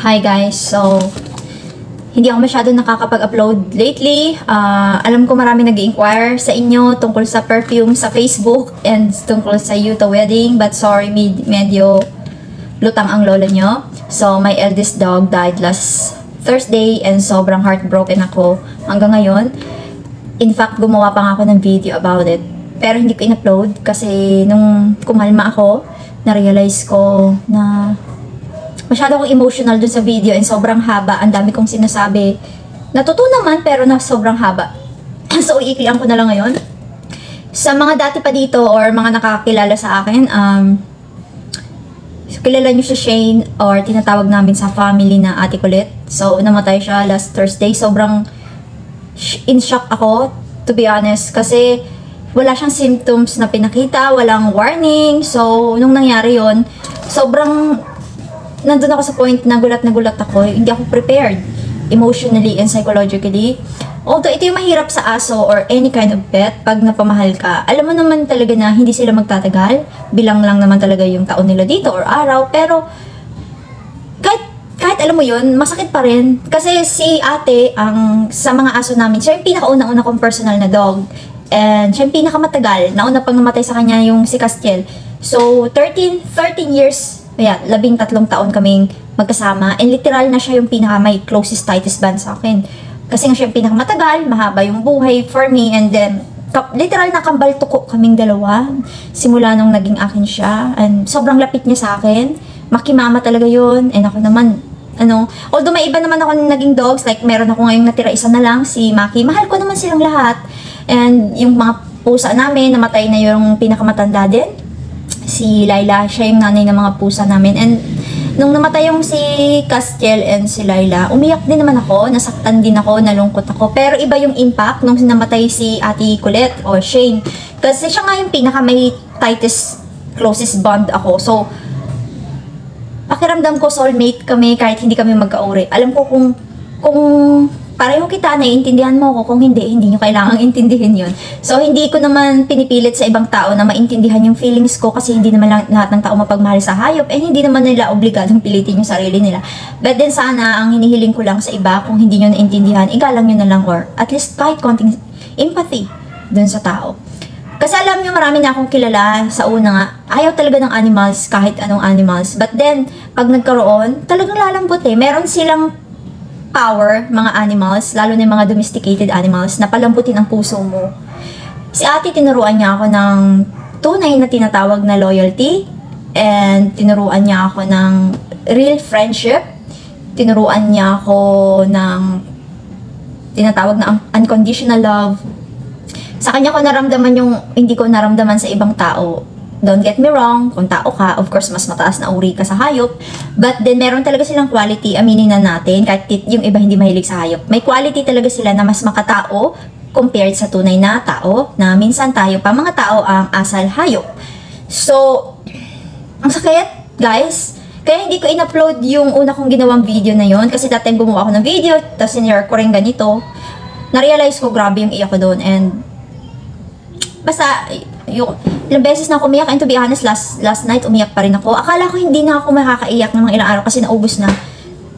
Hi guys, so hindi ako masyado nakakapag-upload lately. Alam ko marami nag-inquire sa inyo tungkol sa perfume sa Facebook and tungkol sa Yuta wedding, but sorry, medyo lutang ang lolo nyo. So my eldest dog died last Thursday and sobrang heartbroken ako hanggang ngayon. In fact, gumawa pa nga ako ng video about it, pero hindi ko in-upload kasi nung kumalma ako, na-realize ko na masyado akong emotional dun sa video and sobrang haba. Ang dami kong sinasabi. Natutunan naman pero na sobrang haba. So, iiklian ko na lang ngayon. Sa mga dati pa dito or mga nakakilala sa akin, kilala nyo si Shane or tinatawag namin sa family na Ate Kulit. So, namatay siya last Thursday. Sobrang in shock ako, to be honest. Kasi wala siyang symptoms na pinakita, walang warning. So, nung nangyari yon, sobrang nandun ako sa point na gulat ako. Hindi ako prepared emotionally and psychologically. Although ito yung mahirap sa aso or any kind of pet, pag napamahal ka, alam mo naman talaga na hindi sila magtatagal. Bilang lang naman talaga yung taon nila dito or araw. Pero kahit alam mo yun, masakit pa rin. Kasi si ate, sa mga aso namin, siya yung pinakauna-una kong personal na dog. And siya yung pinakamatagal. Nauna pang namatay sa kanya yung si Castiel. So, 13 years, 13 taon kaming magkasama. And literal na siya yung may closest tightest band sa akin. Kasi nga siya yung pinakamatagal, mahaba yung buhay for me. And then, literal na kambal tuko kaming dalawa. Simula nung naging akin siya. And sobrang lapit niya sa akin. Makimama talaga yun. And ako naman, although may iba naman ako naging dogs. Like, meron ako ngayong natira isa na lang, si Maki. Mahal ko naman silang lahat. And yung mga pusa namin, namatay na yung pinakamatanda din. Si Laila, siya yung nanay ng mga pusa namin. And nung namatay yung si Castiel and si Laila, umiyak din naman ako, nasaktan din ako, nalungkot ako. Pero iba yung impact nung namatay si Ate Kulit o Shane. Kasi siya nga yung may tightest, closest bond ako. So, pakiramdam ko soulmate kami kahit hindi kami magkauri. Alam ko kung pareho kita, naiintindihan mo ko. Kung hindi nyo kailangang intindihin yun. So, hindi ko naman pinipilit sa ibang tao na maintindihan yung feelings ko kasi hindi naman lahat ng tao mapagmahal sa hayop and hindi naman nila obligadong pilitin yung sarili nila. But then sana, ang hinihiling ko lang sa iba, kung hindi nyo naintindihan, igalang nyo na lang or at least kahit konting empathy dun sa tao. Kasi alam nyo, marami na akong kilala sa una nga, ayaw talaga ng animals, kahit anong animals. But then, pag nagkaroon, talagang lalambot eh. Meron silang power, mga animals, lalo na yung mga domesticated animals, na palambutin ang puso mo. Si ate, tinuruan niya ako ng tunay na tinatawag na loyalty, and tinuruan niya ako ng real friendship, tinuruan niya ako ng tinatawag na unconditional love. Sa kanya ko naramdaman yung hindi ko naramdaman sa ibang tao. Don't get me wrong, kung tao ka, of course, mas mataas na uri ka sa hayop. But then, meron talaga silang quality, aminin na natin, kahit yung iba hindi mahilig sa hayop. May quality talaga sila na mas makatao compared sa tunay na tao, na minsan tayo pa, mga tao ang asal hayop. So, ang sakit, guys. Kaya hindi ko in-upload yung una kong ginawang video na yon kasi that time gumawa ako ng video, tapos sinare ko rin ganito. Na-realize ko, grabe yung iyak ko doon. And, basta, ilang beses na ako umiyak, and to be honest, last night umiyak pa rin ako. Akala ko hindi na ako makakaiyak ng mga ilang araw kasi naubos na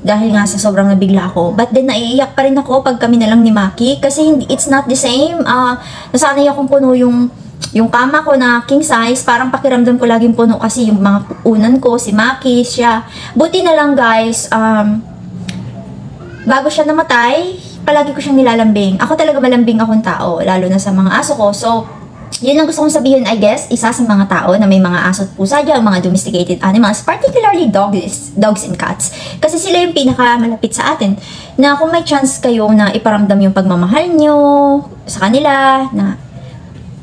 dahil nga sa sobrang nabigla ako. But then naiiyak pa rin ako pag kami na lang ni Maki kasi it's not the same. Nasanay akong puno yung kama ko na king size, parang pakiramdam ko laging puno kasi yung mga unan ko, si Maki, siya. Buti na lang guys, bago siya namatay, palagi ko siyang nilalambing. Ako talaga malambing akong tao, lalo na sa mga aso ko. So, yun lang gusto kong sabihin, I guess, isa sa mga tao na may mga aso at pusa dyan, mga domesticated animals, particularly dogs and cats. Kasi sila yung pinakamalapit sa atin. Na kung may chance kayo na iparamdam yung pagmamahal nyo sa kanila, na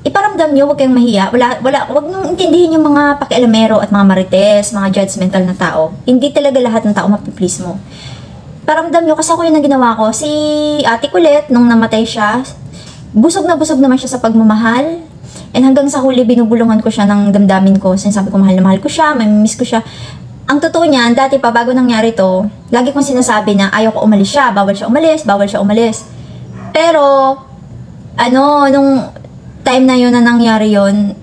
iparamdam nyo, huwag kayong mahiya. Huwag nung intindihin yung mga pakialamero at mga marites, mga judgmental na tao. Hindi talaga lahat ng tao mapiplease mo. Paramdam nyo, kasi ako yun ang ginawa ko. Si Ate Kulit, nung namatay siya, busog naman siya sa pagmamahal. And hanggang sa huli, binubulungan ko siya ng damdamin ko. Sinasabi ko, mahal na mahal ko siya, mamimiss ko siya. Ang totoo niyan, dati pa, bago nangyari to, lagi kong sinasabi na ayaw ko umalis siya, bawal siya umalis. Pero, nung time na yun na nangyari yun,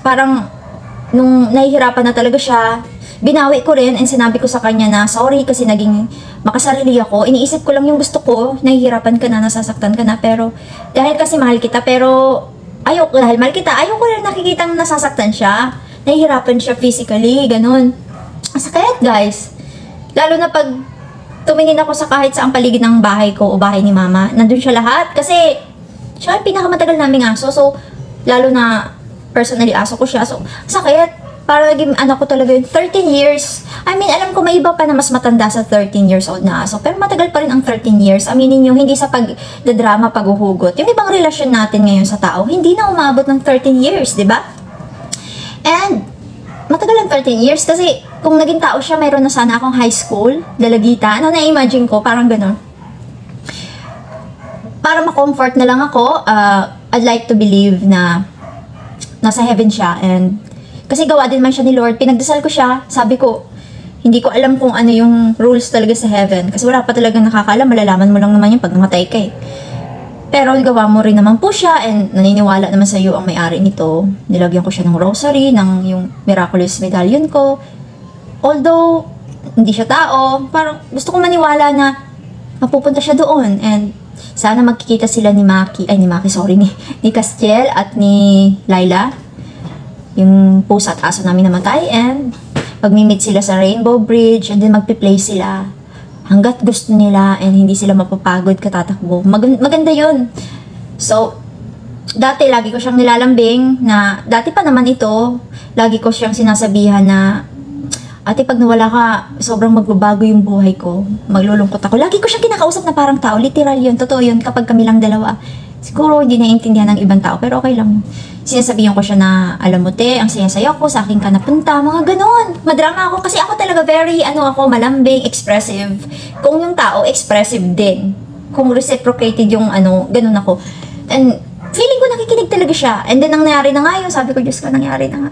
parang, nung nahihirapan na talaga siya, binawi ko rin and sinabi ko sa kanya na sorry kasi naging makasarili ako. Iniisip ko lang yung gusto ko, nahihirapan ka na, nasasaktan ka na, pero dahil kasi mahal kita, pero dahil mahal kita, ayoko rin nakikitang nasasaktan siya, nahihirapan siya physically, ganun. Sakit, guys. Lalo na pag tumingin ako sa kahit saang paligid ng bahay ko o bahay ni mama, nandun siya lahat kasi siya yung pinakamatagal naming aso, so lalo na personally aso ko siya, so sakit. Para naging anak ko talaga yun. 13 years. I mean, alam ko may iba pa na mas matanda sa 13 years old na aso. Pero matagal pa rin ang 13 years. Aminin nyo, hindi sa pagdadrama, paghuhugot. Yung ibang relasyon natin ngayon sa tao, hindi na umabot ng 13 years, di ba? And, matagal ang 13 years kasi kung naging tao siya, mayroon na sana akong high school, dalagita. Ano na-imagine ko? Parang gano'n. Para ma-comfort na lang ako, I'd like to believe na nasa heaven siya and kasi gawa din man siya ni Lord, pinagdasal ko siya, sabi ko, hindi ko alam kung ano yung rules talaga sa heaven. Kasi wala pa talaga nakakaalam, malalaman mo lang naman yung pag namatay ka eh. Pero gawa mo rin naman po siya, and naniniwala naman sa iyo ang may-ari nito. Nilagyan ko siya ng rosary, ng yung miraculous medallion ko. Although, hindi siya tao, parang gusto ko maniwala na mapupunta siya doon. And sana magkikita sila ni Castiel at ni Laila. Yung pusa at aso namin namatay, and pag-meet sila sa Rainbow Bridge, and then magpi-play sila hanggat gusto nila and hindi sila mapapagod katatakbo. Maganda yun. So, dati lagi ko siyang nilalambing na, dati pa naman ito, lagi ko siyang sinasabihan na, ate, pag nawala ka, sobrang magbabago yung buhay ko. Maglulungkot ako. Lagi ko siyang kinakausap na parang tao. Literal yun. Totoo yun kapag kami lang dalawa. Siguro hindi naiintindihan ng ibang tao, pero okay lang. Sinasabihan ko siya na, alam mo te, ang saya-saya ko, sa akin ka napunta, mga ganon. Madrama ako kasi ako talaga very, malambing, expressive. Kung yung tao, expressive din. Kung reciprocated yung ganon ako. And feeling ko nakikinig talaga siya. And then, ang nangyari na nga yun, sabi ko, Diyos ko, nangyari na nga.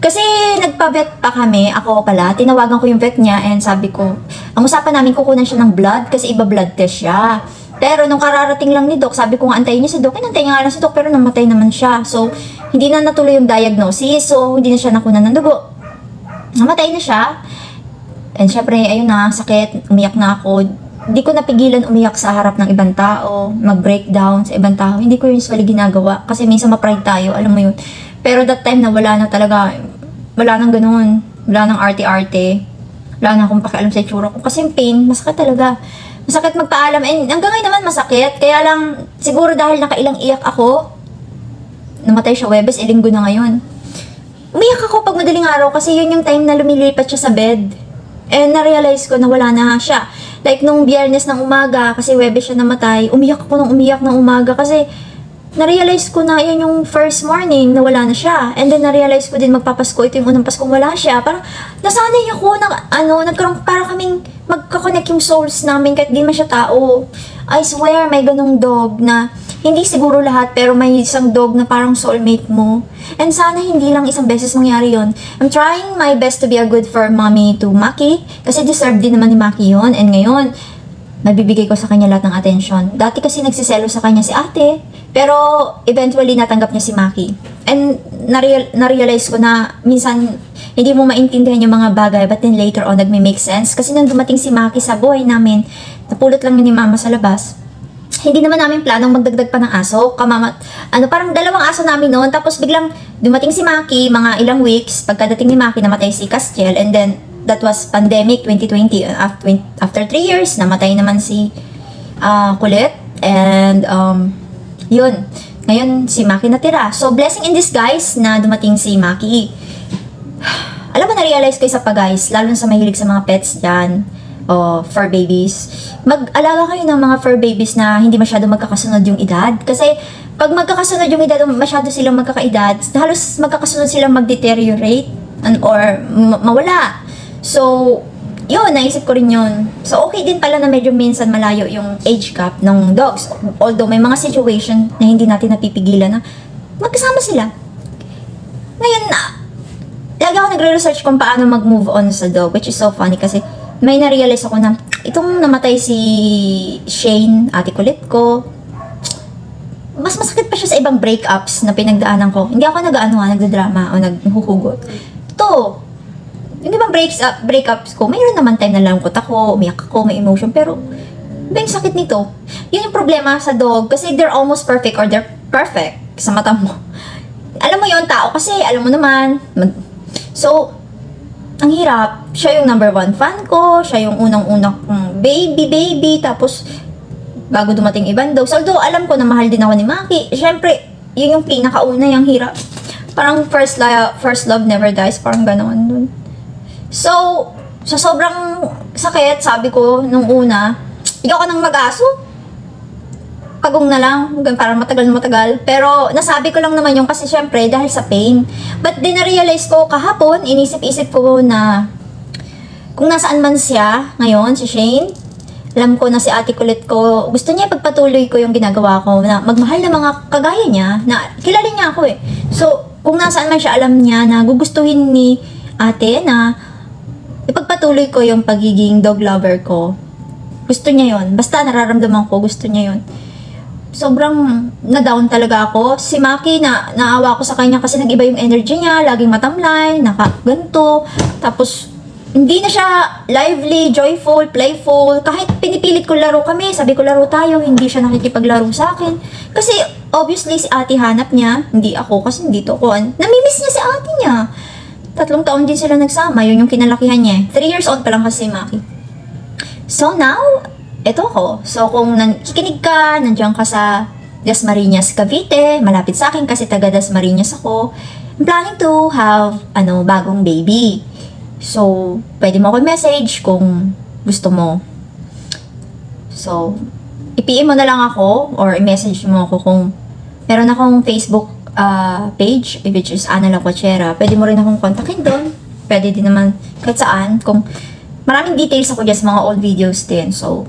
Kasi nagpa-vet pa kami, ako pala, tinawagan ko yung vet niya and sabi ko, ang usapan namin kukunan siya ng blood kasi iba blood test siya. Pero nung kararating lang ni Doc, sabi ko nga antayin niya si Doc, inantay niya nga lang si Doc pero namatay naman siya. So, hindi na natuloy yung diagnosis, so hindi na siya nakunan ng dugo. Namatay na siya. And syempre, ayun na, sakit, umiyak na ako. Hindi ko napigilan umiyak sa harap ng ibang tao, mag-breakdown sa ibang tao. Hindi ko yun usually ginagawa kasi minsan ma-pride tayo, alam mo yun. Pero that time na wala na talaga, wala nang ganun, wala nang arte-arte, wala na akong pakialam sa itsura ko. Kasi yung pain, masakit talaga. Masakit magpaalam. And hanggang ngayon naman masakit. Kaya lang, siguro dahil nakailang iyak ako, namatay siya Webes, linggo na ngayon. Umiyak ako pag madaling araw kasi yun yung time na lumilipat siya sa bed. And na-realize ko na wala na siya. Like nung Biyernes ng umaga, kasi Webes siya namatay, umiyak ako ng umiyak ng umaga kasi na-realize ko na yan yung first morning na wala na siya. And then na-realize ko din magpapasko, ito yung unang Paskong wala siya. Parang nasanay ako na nagkaroon para kaming magkakonect yung souls namin kahit di man siya tao. I swear may ganong dog na hindi siguro lahat pero may isang dog na parang soulmate mo. And sana hindi lang isang beses mangyari yon. I'm trying my best to be a good for mommy to Maki kasi deserve din naman ni Maki yon. And ngayon, nabibigay ko sa kanya lahat ng attention. Dati kasi nagsiselo sa kanya si ate, pero eventually natanggap niya si Maki. And na-realize ko na minsan hindi mo maintindihan yung mga bagay but then later on nagme-make sense. Kasi nung dumating si Maki sa buhay namin, napulot lang yun ni mama sa labas. Hindi naman namin planong magdagdag pa ng aso. Parang dalawang aso namin noon. Tapos biglang dumating si Maki, mga ilang weeks. Pagkadating ni Maki, namatay si Castiel. And then, that was pandemic 2020. After 3 years, namatay naman si Kulit. And, yun. Ngayon, si Maki natira. So, blessing in disguise na dumating si Maki. Alam mo, na-realize ko isa pa guys, lalo sa mahilig sa mga pets dyan, o fur babies, mag-alaga kayo ng mga fur babies na hindi masyado magkakasunod yung edad. Kasi, pag magkakasunod yung edad, masyado silang magkakaedad, halos magkakasunod silang mag-deteriorate or mawala. So, yun, naisip ko rin yun. So, okay din pala na medyo minsan malayo yung age gap ng dogs. Although, may mga situation na hindi natin napipigilan na magkasama sila. Ngayon na, lagi ako nagre-research kung paano mag-move on sa dog, which is so funny kasi may na-realize ako na itong namatay si Shane, ate kulit ko, mas masakit pa siya sa ibang breakups na pinagdaanan ko. Hindi ako nagdrama o naghuhugot. Ito, yung ibang breakups ko, mayroon naman time na lungkot ako, umiyak ako, may emotion, pero yung sakit nito. Yun yung problema sa dog kasi they're almost perfect or they're perfect sa mata mo. Alam mo yun, tao kasi, alam mo naman. So, ang hirap. Siya yung number 1 fan ko, siya yung unang-unang baby, tapos bago dumating ibang dogs. Although, alam ko na mahal din ako ni Maki. Siyempre, yun yung pinakauna yung hirap. Parang first love never dies, parang ganoon dun. So, sa sobrang sakit, sabi ko nung una, ikaw ka nang mag-aso. Pagong na lang, parang matagal. Pero, nasabi ko lang naman yung kasi syempre, dahil sa pain. But then, na-realize ko kahapon, inisip-isip ko na kung nasaan man siya ngayon, si Shane, alam ko na si ate kulit ko, gusto niya ipagpatuloy ko yung ginagawa ko, na magmahal na mga kagaya niya, na kilala niya ako eh. So, kung nasaan man siya, alam niya na gugustuhin ni ate na ipagpatuloy ko yung pagiging dog lover ko. Gusto niya yon. Basta nararamdaman ko, gusto niya yon. Sobrang na-down talaga ako. Si Maki, naawa ko sa kanya kasi nag-iba yung energy niya, laging matamlay, nakaganto. Tapos, hindi na siya lively, joyful, playful. Kahit pinipilit ko laro kami, sabi ko laro tayo, hindi siya nakikipaglaro sa akin. Kasi, obviously, si ate hanap niya, hindi ako, kasi hindi to ko. Namimiss niya si ate niya. 3 taon din sila nagsama, yun yung kinalakihan niya. 3 years old pa lang kasi si Maki. So now, eto ako. So kung nakikinig ka, nandiyan ka sa Dasmariñas, Cavite, malapit sa akin kasi taga Dasmariñas ako, I'm planning to have, bagong baby. So, pwede mo ako message kung gusto mo. So, i-PM mo na lang ako or i-message mo ako kung meron akong Facebook page, which is Ana La Cochera. Pwede mo rin akong kontakin doon. Pwede din naman kahit saan. Kung maraming details ako dyan sa mga old videos din. So,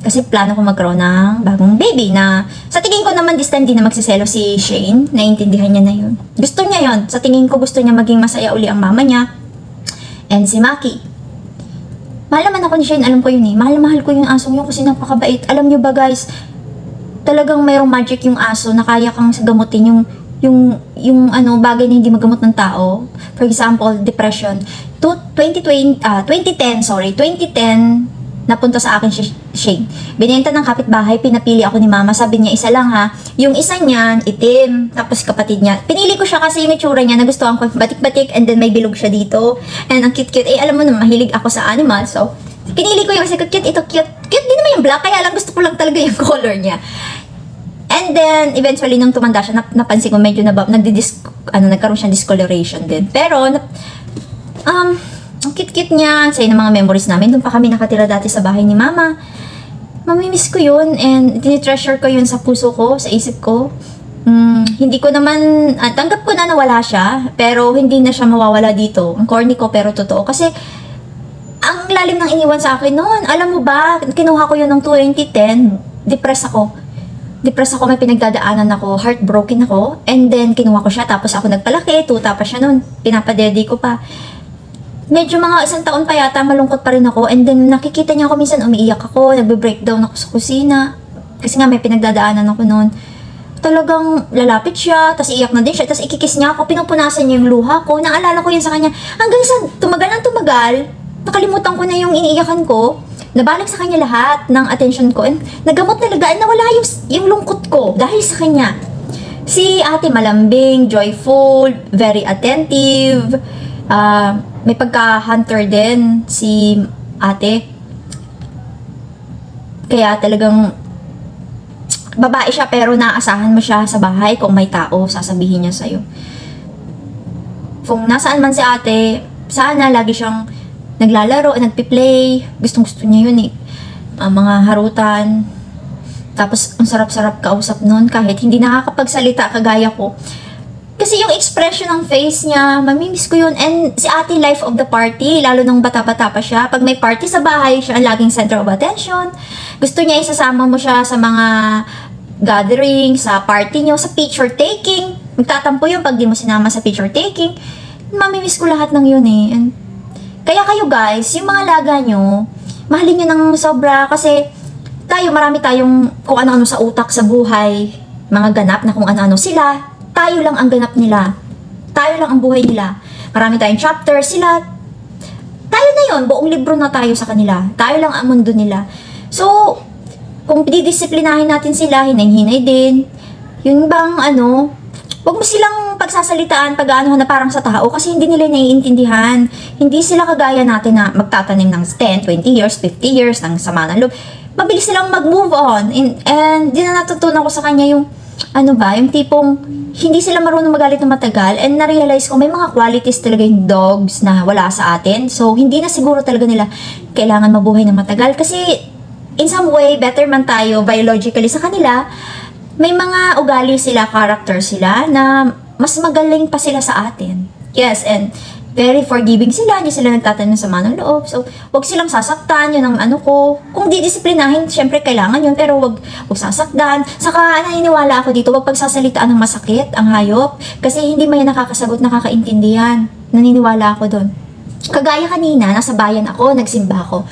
kasi plano ko magkaroon ng bagong baby na sa tingin ko naman this time di na magsiselo si Shane. Naiintindihan niya na yun. Gusto niya yun. Sa tingin ko gusto niya maging masaya uli ang mama niya. And si Maki. Mahal naman ako ni Shane. Alam ko yun eh. Mahal ko yung asong yun kasi napakabait. Alam niyo ba guys, talagang mayroong magic yung aso na kaya kang gamutin yung bagay na hindi magamot ng tao. For example, depression. 2010, napunta sa akin si Shane. Binenta ng kapitbahay, pinapili ako ni mama. Sabi niya, isa lang ha. Yung isa niyan, itim. Tapos kapatid niya. Pinili ko siya kasi yung itsura niya, nagustuhan ko. Batik-batik, and then may bilog siya dito. And ang cute-cute. Alam mo naman, mahilig ako sa animal. So, pinili ko yung kasi cute. Ito cute. Cute din naman yung black. Kaya lang gusto ko lang talaga yung color niya. And then, eventually, nung tumanda siya, napansin ko medyo nagkaroon siyang discoloration din. Pero, ang cute-cute niya, sa'yo ng mga memories namin. Doon pa kami nakatira dati sa bahay ni mama. Mamimiss ko yun and tinitreasure ko yun sa puso ko, sa isip ko. Hindi ko naman, tanggap ko na nawala siya, pero hindi na siya mawawala dito. Ang corny ko, pero totoo. Kasi, ang lalim ng iniwan sa akin noon. Alam mo ba, kinuha ko yun ng 2010, depressed ako, may pinagdadaanan ako, heartbroken ako, and then kinuha ko siya, tapos ako nagpalaki, 2 pa siya noon, pinapadede ko pa. Medyo mga 1 taon pa yata, malungkot pa rin ako. And then, nakikita niya ako minsan, umiiyak ako, nagbe-breakdown ako sa kusina. Kasi nga, may pinagdadaanan ako noon. Talagang lalapit siya, tapos iiyak na din siya, tapos ikikis niya ako, pinupunasan niya yung luha ko. Naalala ko yun sa kanya. Hanggang sa tumagal, nakalimutan ko na yung iniiyakan ko. Nabalik sa kanya lahat ng attention ko. And nagamot talaga, and nawala yung lungkot ko dahil sa kanya. Si ate malambing, joyful, very attentive, may pagka-hunter din si ate. Kaya talagang babae siya pero naaasahan mo siya sa bahay kung may tao, sasabihin niya sa'yo. Kung nasaan man si ate, sana lagi siyang naglalaro, nagpi-play. Gustong-gusto niya yun eh. Mga harutan. Tapos ang sarap-sarap kausap nun kahit hindi nakakapagsalita kagaya ko. Kasi yung expression ng face niya, mamimiss ko yun. And si ate, life of the party, lalo nung bata-bata pa siya. Pag may party sa bahay, siya ang laging center of attention. Gusto niya isasama mo siya sa mga gathering, sa party niyo, sa picture taking. Magtatampo yun pag di mo sinama sa picture taking. Mamimiss ko lahat ng yun eh. And kaya kayo guys, yung mga laga nyo, mahalin nyo ng sobra kasi marami tayong kung ano-ano sa utak, sa buhay, mga ganap na kung ano-ano sila. Tayo lang ang ganap nila. Tayo lang ang buhay nila. Marami tayong chapter. Sila, tayo na yon, buong libro na tayo sa kanila. Tayo lang ang mundo nila. So, kung didisiplinahin natin sila, hinay-hinay din. Yun bang wag mo silang pagsasalitaan na parang sa tao kasi hindi nila naiintindihan. Hindi sila kagaya natin na magtatanim ng 10, 20 years, 50 years ng sama ng loob. Mabilis silang mag-move on. And din na natutunan ko sa kanya yung yung tipong hindi sila marunong magalit na matagal, and na-realize ko may mga qualities talaga yung dogs na wala sa atin. So, hindi na siguro talaga nila kailangan mabuhay na matagal kasi in some way, better man tayo biologically sa kanila. May mga ugali sila, character sila, na mas magaling pa sila sa atin. Yes, and very forgiving sila, hindi sila nagtatanim sa manong loob. So, wag silang sasaktan, yun ang ko. Kung didisiplinahin, syempre kailangan yun, pero wag sasaktan. Saka, naniniwala ako dito, wag pagsasalitaan ng masakit ang hayop, kasi hindi may nakakasagot, nakakaintindihan. Naniniwala ako doon. Kagaya kanina, nasa bayan ako, nagsimba ako.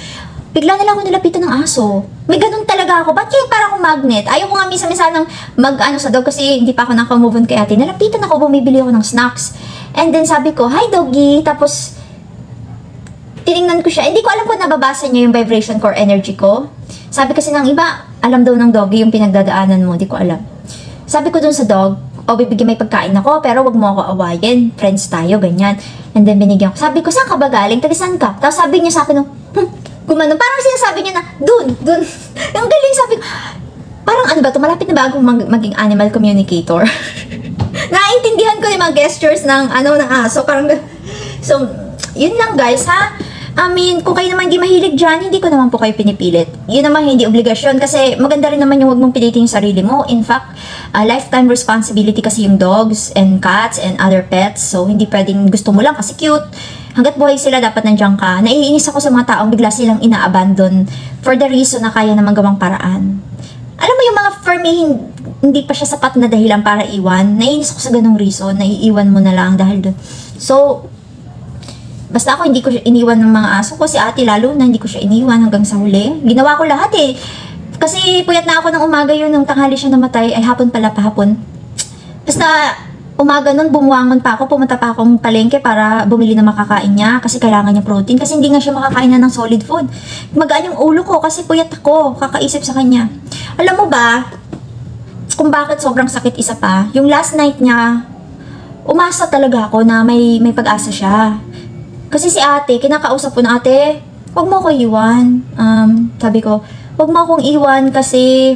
Bigla na lang ako nilapitan ng aso. May ganun talaga ako. Ba't kaya parang akong magnet? Ayaw ko nga minsan nang sa dog kasi hindi pa ako naka-move on kay ate. Nalapitan ako, bumibili ako ng snacks. And then sabi ko, hi doggy. Tapos, tiningnan ko siya. Hindi ko alam kung nababasa niya yung vibration core energy ko. Sabi kasi ng iba, alam daw ng doggy yung pinagdadaanan mo. Hindi ko alam. Sabi ko dun sa dog, bibigyan may pagkain ako, pero wag mo ako awayin. Friends tayo, ganyan. And then binigyan ko. Sabi ko, saan ka ba galing? Taga-saan ka? Tapos sabi niya sa akin, gumanon. Parang sinasabi niya na, dun. Yung galing, sabi ko, parang malapit na ba akong maging animal communicator? Naintindihan ko yung mga gestures ng aso. Parang, so, yun lang guys, ha? I mean, kung kayo naman hindi mahilig dyan, hindi ko naman po kayo pinipilit. Yun naman hindi obligasyon kasi maganda rin naman yung wag mong pilitin yung sarili mo. In fact, lifetime responsibility kasi yung dogs and cats and other pets. So, hindi pwedeng gusto mo lang kasi cute. Hanggat buhay sila, dapat nandiyan ka. Naiinis ako sa mga taong bigla silang ina-abandon for the reason na kaya naman gawang paraan. Alam mo yung mga for me, hindi pa siya sapat na dahilan para iwan. Naiinis ako sa ganong reason. Naiiwan mo na lang dahil doon. So, basta ako hindi ko siya iniwan ng mga aso ko. Si ate lalo na hindi ko siya iniwan hanggang sa huli. Ginawa ko lahat eh. Kasi puyat na ako ng umaga yun, nung tanghali siya namatay, ay hapon pala pahapon. Basta umaga nun, bumuwangon pa ako, pumunta pa akong palengke para bumili na makakain niya kasi kailangan niya protein. Kasi hindi nga siya makakain na ng solid food. Magaan yung ulo ko kasi puyat ako, kakaisip sa kanya. Alam mo ba, kung bakit sobrang sakit isa pa, yung last night niya, umasa talaga ako na may pag-asa siya. Kasi si ate, kinakausap ko na, ate, wag mo ako iwan. Sabi ko, wag mo akong iwan kasi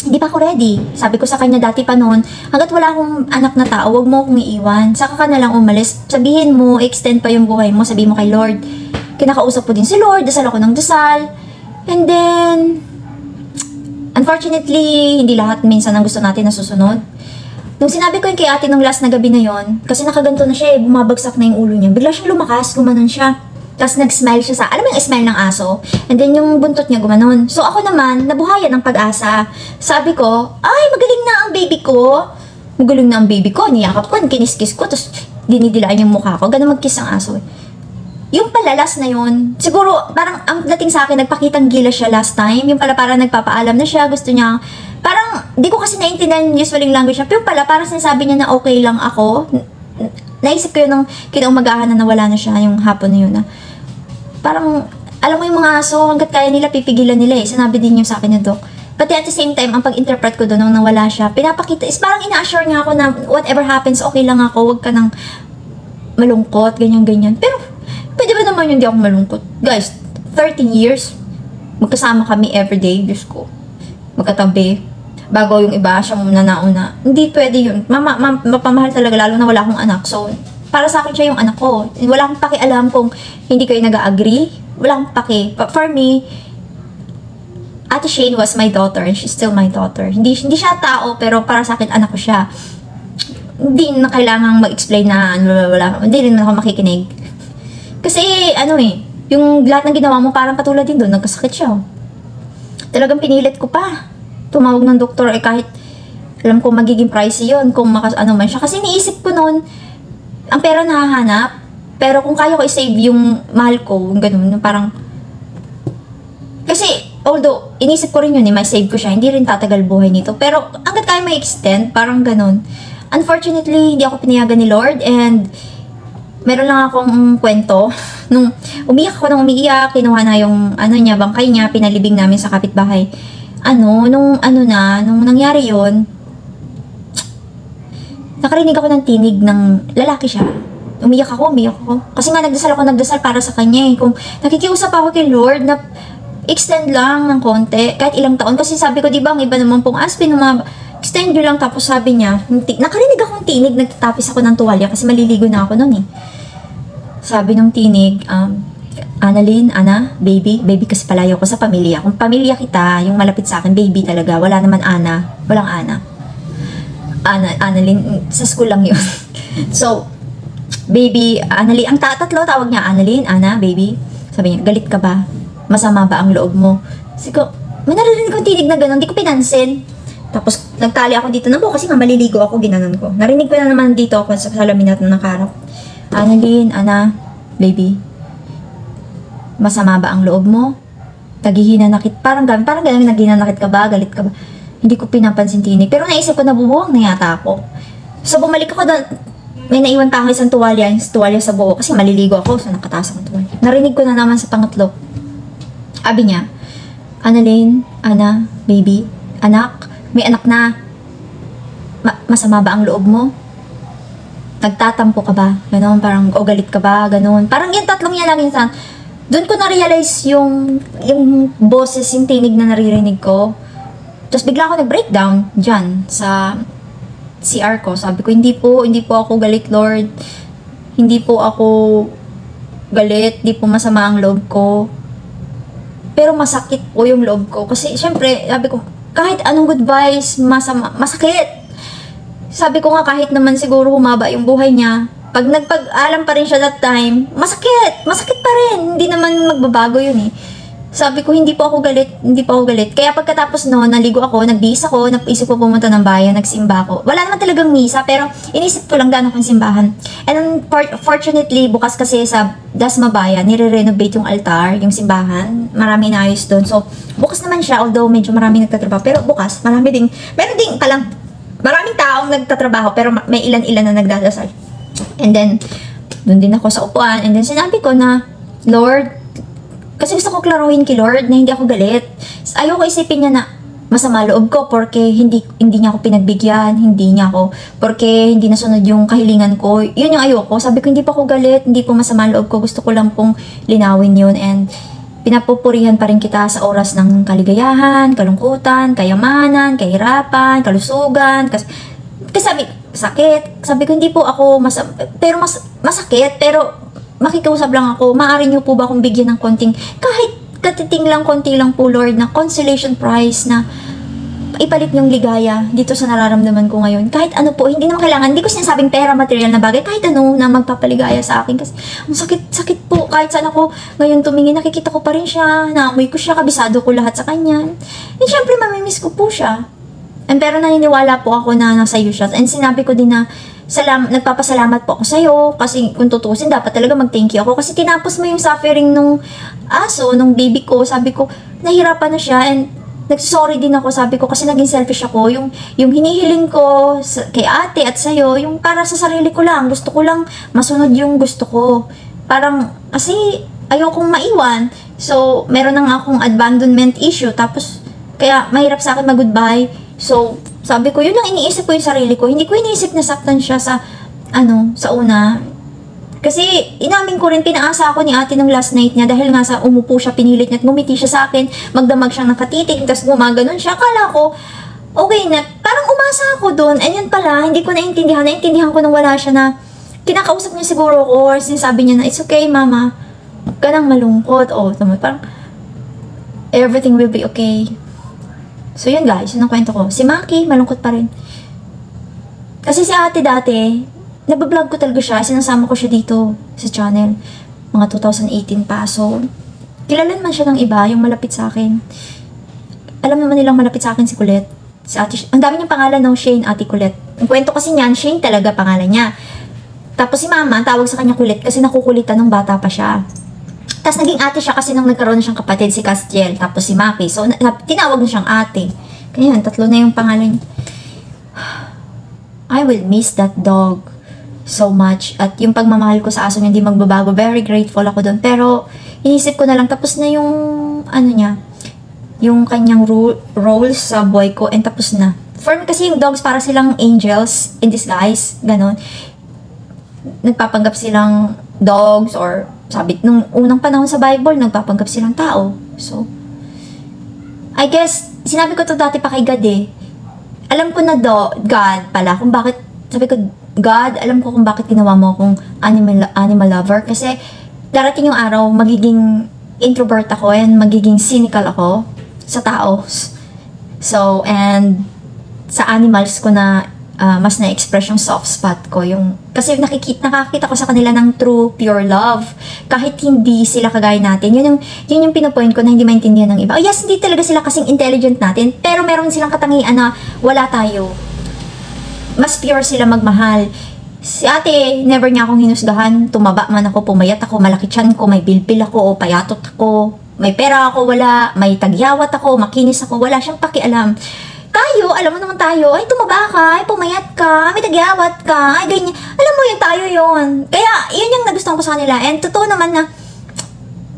hindi pa ako ready. Sabi ko sa kanya dati pa noon, hanggat wala akong anak na tao, wag mo akong iiwan. Saka ka na lang umalis. Sabihin mo, extend pa yung buhay mo. Sabihin mo kay Lord. Kinakausap ko din si Lord. Dasal ako ng dasal. And then, unfortunately, hindi lahat minsan ang gusto natin na susunod. Nung sinabi ko yung kay ate nung last na gabi na yon, kasi nakaganto na siya bumabagsak na yung ulo niya. Bigla siyang lumakas, gumanon siya. Tapos nag-smile siya alam mo yung smile ng aso? And then yung buntot niya gumanon. So ako naman, nabuhayan ng pag-asa. Sabi ko, ay magaling na ang baby ko. Magaling na ang baby ko. Niyakap ko, kiniskis ko. Tapos dinidilaan yung mukha ko. Ganun mag-kiss ang aso. Yung palalas na yun, siguro parang ang dating sa akin, nagpakitang gila siya last time. Yung pala parang nagpapaalam na siya. Gusto niya, parang di ko kasi naintindihan yung usually language niya. Pero pala parang sinasabi niya na okay lang ako. Naisip ko yun nung kinaumagahan na nawala na siya yung hapon na yun. Parang, alam mo yung mga aso, hanggat kaya nila, pipigilan nila eh. Sinabi din yung sa akin yung doc. But at the same time, ang pag-interpret ko doon nung nawala siya, pinapakita, is parang ina-assure niya ako na whatever happens, okay lang ako, huwag ka nang malungkot, ganyan-ganyan. Pero, pwede ba naman hindi ako malungkot? Guys, 13 years, magkasama kami everyday, Diyos ko. Magkatabi. Bago yung iba, siya muna nauna. Hindi pwede yun. Mapamahal talaga, lalo na wala akong anak. So, para sa akin siya yung anak ko. Wala akong pakialam kung hindi kayo nag-agree. Wala akong paki. But for me, Ate Shane was my daughter and she's still my daughter. Hindi siya tao, pero para sa akin, anak ko siya. Hindi na kailangang mag-explain na wala. Hindi rin ako makikinig. Kasi, yung lahat ng ginawa mo parang katulad din doon, nagkasakit siya. Talagang pinilit ko pa. Tumawag ng doktor, kahit alam ko magiging pricey yun, kung man siya. Kasi niisip ko noon, ang pera nahahanap, pero kung kaya ko i-save yung mahal ko, ganun, parang, kasi, although, inisip ko rin yun, may save ko siya, hindi rin tatagal buhay nito, pero, hanggat kaya may extend, parang ganun. Unfortunately, hindi ako pinayagan ni Lord, and, meron lang akong kwento. Nung umiyak ako nung umiiyak, kinuha na yung niya, bangkay niya, pinalibing namin sa kapitbahay. Nung nangyari yon, nakarinig ako ng tinig ng lalaki siya. Umiyak ako. Kasi nga nagdasal para sa kanya eh. Kung nakikiusap ako kay Lord na extend lang ng konti, kahit ilang taon. Kasi sabi ko, di ba, ang iba naman pong aspin, extend nyo lang. Tapos sabi niya, nakarinig akong tinig, nagtatapis ako ng tuwalya kasi maliligo na ako noon eh. Sabi nung tinig, Annalyn, baby kasi palayo ko sa pamilya. Kung pamilya kita, yung malapit sa akin, baby talaga. Wala naman walang Annalyn, sa school lang yun. So, baby, Annalyn, ang tatlo tawag niya, Annalyn, baby. Sabi niya, galit ka ba? Masama ba ang loob mo? Sabi ko, may naririnig kong tinig na gano'n, hindi ko pinansin. Tapos, nagtali ako dito na po kasi nga maliligo ako, ginanon ko. Narinig ko na naman dito ako sa salamin at nakarap. Annalyn, baby, masama ba ang loob mo? Naghihinanakit, parang ganun, naghihinanakit ka ba? Galit ka ba? Hindi ko pinapansin tinig. Pero naisip ko, nabubuwang na yata ako. So, bumalik ako doon. May naiwan pa ako isang tuwalya, yung tuwalya sa buo. Kasi maliligo ako, so nakataas akong tuwalya. Narinig ko na naman sa pangatlo. Sabi niya, Annalyn, baby, anak, may anak na. Masama ba ang loob mo? Nagtatampo ka ba? Ganon, parang, o galit ka ba? Ganon. Parang yung tatlong yan lang insan. Doon ko na-realize yung boses, yung tinig na naririnig ko. Tapos bigla ako nag-breakdown dyan sa CR ko. Sabi ko, hindi po ako galit, Lord. Hindi po ako galit, hindi po masama ang loob ko. Pero masakit po yung loob ko. Kasi, syempre, sabi ko, kahit anong goodbyes, masakit. Sabi ko nga, kahit naman siguro humaba yung buhay niya, pag nagpag-alam pa rin siya that time, masakit pa rin. Hindi naman magbabago yun eh. Sabi ko, hindi po ako galit. Kaya pagkatapos noon, naligo ako, nagbihis ako, naisip ko pumunta ng bayan, nagsimba ako. Wala naman talagang misa, pero inisip ko lang daan akong simbahan. And fortunately, bukas kasi sa Dasma Bayan, nire-renovate yung altar, yung simbahan. Marami inayos doon. So, bukas naman siya, although medyo maraming nagtatrabaho. Pero bukas, meron din maraming taong nagtatrabaho, pero may ilan-ilan na nagdadasal. And then, doon din ako sa upuan. And then, sinabi ko na, Lord, kasi gusto ko klaruhin kay Lord na hindi ako galit. Ayoko isipin niya na masama loob ko porque hindi niya ako pinagbigyan, porque hindi nasunod yung kahilingan ko. Yun yung ayoko. Sabi ko, hindi pa ako galit, hindi po masama loob ko. Gusto ko lang pong linawin yun. And pinapupurihan pa rin kita sa oras ng kaligayahan, kalungkutan, kayamanan, kahirapan, kalusugan. Kasi sakit. Sabi ko, hindi po ako masakit, pero makikiusap lang ako, maaari niyo po ba akong bigyan ng konting, kahit katiting lang, konti lang po, Lord, na consolation prize na ipalit niyong ligaya dito sa nararamdaman ko ngayon. Kahit ano po, hindi naman kailangan, hindi ko sinasabing pera, material na bagay, kahit ano na magpapaligaya sa akin. Kasi ang sakit po, kahit saan ako ngayon tumingin, nakikita ko pa rin siya, naamoy ko siya, kabisado ko lahat sa kanya. And syempre, mamimiss ko po siya. Pero naniniwala po ako na nasa iyo siya. And sinabi ko din na, nagpapasalamat po ako sa'yo kasi kung tutusin, dapat talaga mag-thank you ako kasi tinapos mo yung suffering nung aso, nung baby ko. Sabi ko, nahirapan na siya and nagsorry din ako. Sabi ko, kasi naging selfish ako. Yung hinihiling ko kay ate at sa'yo, yung para sa sarili ko lang. Gusto ko lang masunod yung gusto ko. Parang, kasi ayokong maiwan. So, meron na nga akong abandonment issue. Tapos, kaya mahirap sa akin mag-goodbye. So, sabi ko, yun lang iniisip ko yung sarili ko. Hindi ko iniisip na saktan siya sa una. Kasi, inamin ko rin, pinaasa ako ni ate nung last night niya dahil nga sa umupo siya, pinilit niya at ngumiti siya sa akin, magdamag siyang nakatitig, tapos gumaganon siya. Akala ko, okay na, parang umasa ako doon. And yun pala, hindi ko naintindihan ko nung wala siya na, kinakausap niya siguro ko, or sinasabi niya na, it's okay, mama, huwag ka nang malungkot. Parang, everything will be okay. So yun guys, yun ang kwento ko. Si Maki, malungkot pa rin. Kasi si ate dati, nabablog ko talaga siya, sinasama ko siya dito sa channel. Mga 2018 pa. So, kilala naman siya ng iba, yung malapit sa akin. Alam naman nilang malapit sa akin si Colette. Si ate, ang dami niyang pangalan ng Shane, Ate Colette. Ang kwento kasi niyan, Shane talaga pangalan niya. Tapos si mama, tawag sa kanya Colette kasi nakukulitan nung bata pa siya. Tapos naging ate siya kasi nung nagkaroon na siyang kapatid, si Castiel, tapos si Maki. So, tinawag na siyang ate. Kaya yan, 3 na yung pangalan niya. I will miss that dog. so much. At yung pagmamahal ko sa aso niya hindi magbabago. Very grateful ako doon. Pero, inisip ko na lang, tapos na yung, ano niya, yung kanyang roles sa buhay ko, and tapos na. For me, kasi yung dogs, para silang angels in disguise. Ganon. Nagpapanggap silang dogs, or sabi, nung unang panahon sa Bible, nagpapanggap silang tao. So, I guess, sinabi ko to dati pa kay God eh. Alam ko na God pala, kung bakit, sabi ko, God, alam ko kung bakit ginawa mo akong animal lover. Kasi, darating yung araw, magiging introvert ako and magiging cynical ako sa tao. So, and sa animals ko na mas na-express yung soft spot ko. Kasi nakakita ko sa kanila ng true, pure love. Kahit hindi sila kagaya natin. Yun yung pinapoint ko na hindi maintindihan ng iba. Oh yes, hindi talaga sila kasing intelligent natin. Pero meron silang katangian na wala tayo. Mas pure sila magmahal. Si ate, never niya akong hinusgahan. Tumaba man ako, pumayat ako, malaki tiyan ko, may bilbil ako, o payatot ako, may pera ako, wala, may tagyawat ako, makinis ako, wala siyang pakialam. Tayo, alam mo naman tayo, ay tumaba ka, ay pumayat ka, may tagyawat ka, ay ganyan. Alam mo yun, tayo yun. Kaya, yun yung nagustuhan ko sa kanila. And totoo naman na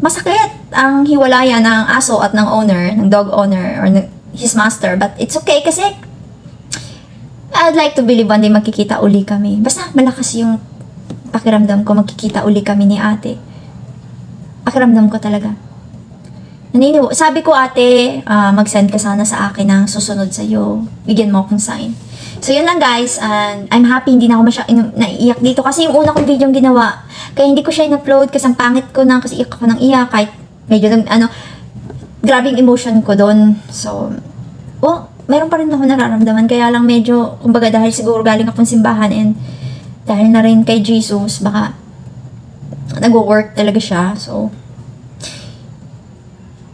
masakit ang hiwalayan ng aso at ng owner, ng dog owner, or his master. But it's okay kasi I'd like to believe one day magkikita uli kami. Basta malakas yung pakiramdam ko, magkikita uli kami ni ate. Pakiramdam ko talaga. Sabi ko ate, mag-send ka sana sa akin ng susunod sa'yo. Bigyan mo akong sign. So yun lang guys, and I'm happy hindi na ako naiiyak dito kasi yung una kong video yung ginawa. Kaya hindi ko siya in-upload kasi ang pangit ko na kasi iyak ako ng iyak kahit medyo grabe yung emotion ko doon. So, meron pa rin ako nararamdaman. Kaya lang medyo, kumbaga dahil siguro galing akong simbahan and dahil na rin kay Jesus, baka nag-work talaga siya. So,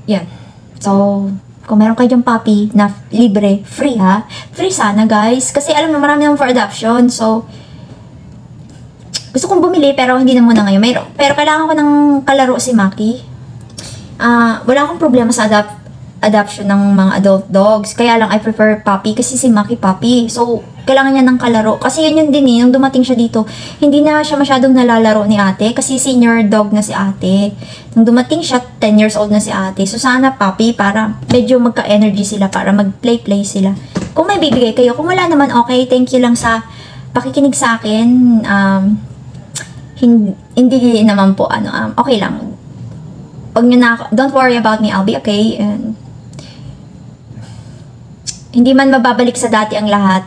yan. So, kung meron kayo dyang puppy na libre, free ha. Free sana guys. Kasi alam mo, marami naman for adoption. So, gusto kong bumili pero hindi na muna ngayon. Pero kailangan ko ng kalaro si Maki. Wala akong problema sa adoption ng mga adult dogs. Kaya lang I prefer puppy kasi si Maki puppy. So, kailangan niya ng kalaro. Kasi yun din nung dumating siya dito, hindi na siya masyadong nalalaro ni ate kasi senior dog na si ate. Nung dumating siya, 10 years old na si ate. So, sana puppy para medyo magka-energy sila, para mag-play-play sila. Kung may bibigay kayo, kung wala naman, okay, thank you lang sa pakikinig sa akin. Hindi naman po, okay lang. Don't worry about me, I'll be okay. And hindi man mababalik sa dati ang lahat.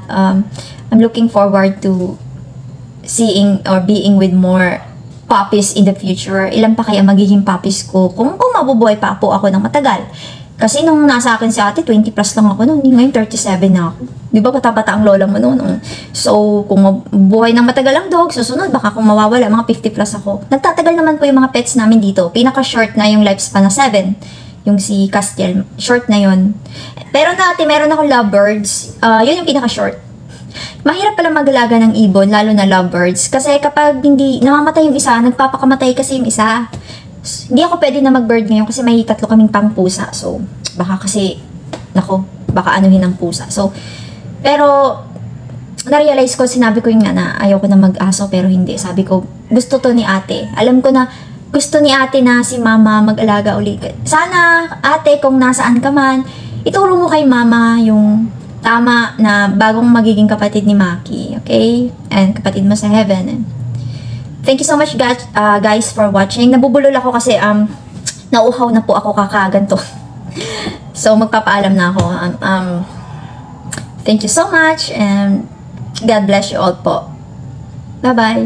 I'm looking forward to seeing or being with more puppies in the future. Ilan pa kaya magiging puppies ko kung mabubuhay pa po ako ng matagal. Kasi nung nasa akin si ate, 20 plus lang ako noon. Ngayon 37 na ako. Di ba bata-bata ang lola mo noon? So, kung mabuhay ng matagal ang dog, susunod, baka kung mawawala, mga 50 plus ako. Nagtatagal naman po yung mga pets namin dito. Pinaka-short na yung lifespan na 7. Yung si Castiel, short na yun. Pero dati, meron akong lovebirds. Yun yung pinaka-short. Mahirap pala mag-alaga ng ibon, lalo na lovebirds. Kasi kapag hindi namamatay yung isa, nagpapakamatay kasi yung isa. Hindi ako pwede na mag-bird ngayon kasi may 3 kaming pang-pusa. So, baka kasi, baka anuhin ang pusa. So, pero, na-realize ko, sinabi ko yung nga na ayaw ko na mag-aso pero hindi. Sabi ko, gusto to ni ate. Alam ko na, gusto ni ate na si mama mag-alaga ulit. Sana, ate, kung nasaan ka man, ituro mo kay mama yung tama na bagong magiging kapatid ni Maki. Okay? And kapatid mo sa heaven. And thank you so much guys for watching. Nabubulol ako kasi nauuhaw na po ako kakaganto. So magpapaalam na ako. Thank you so much and God bless you all po. Bye bye.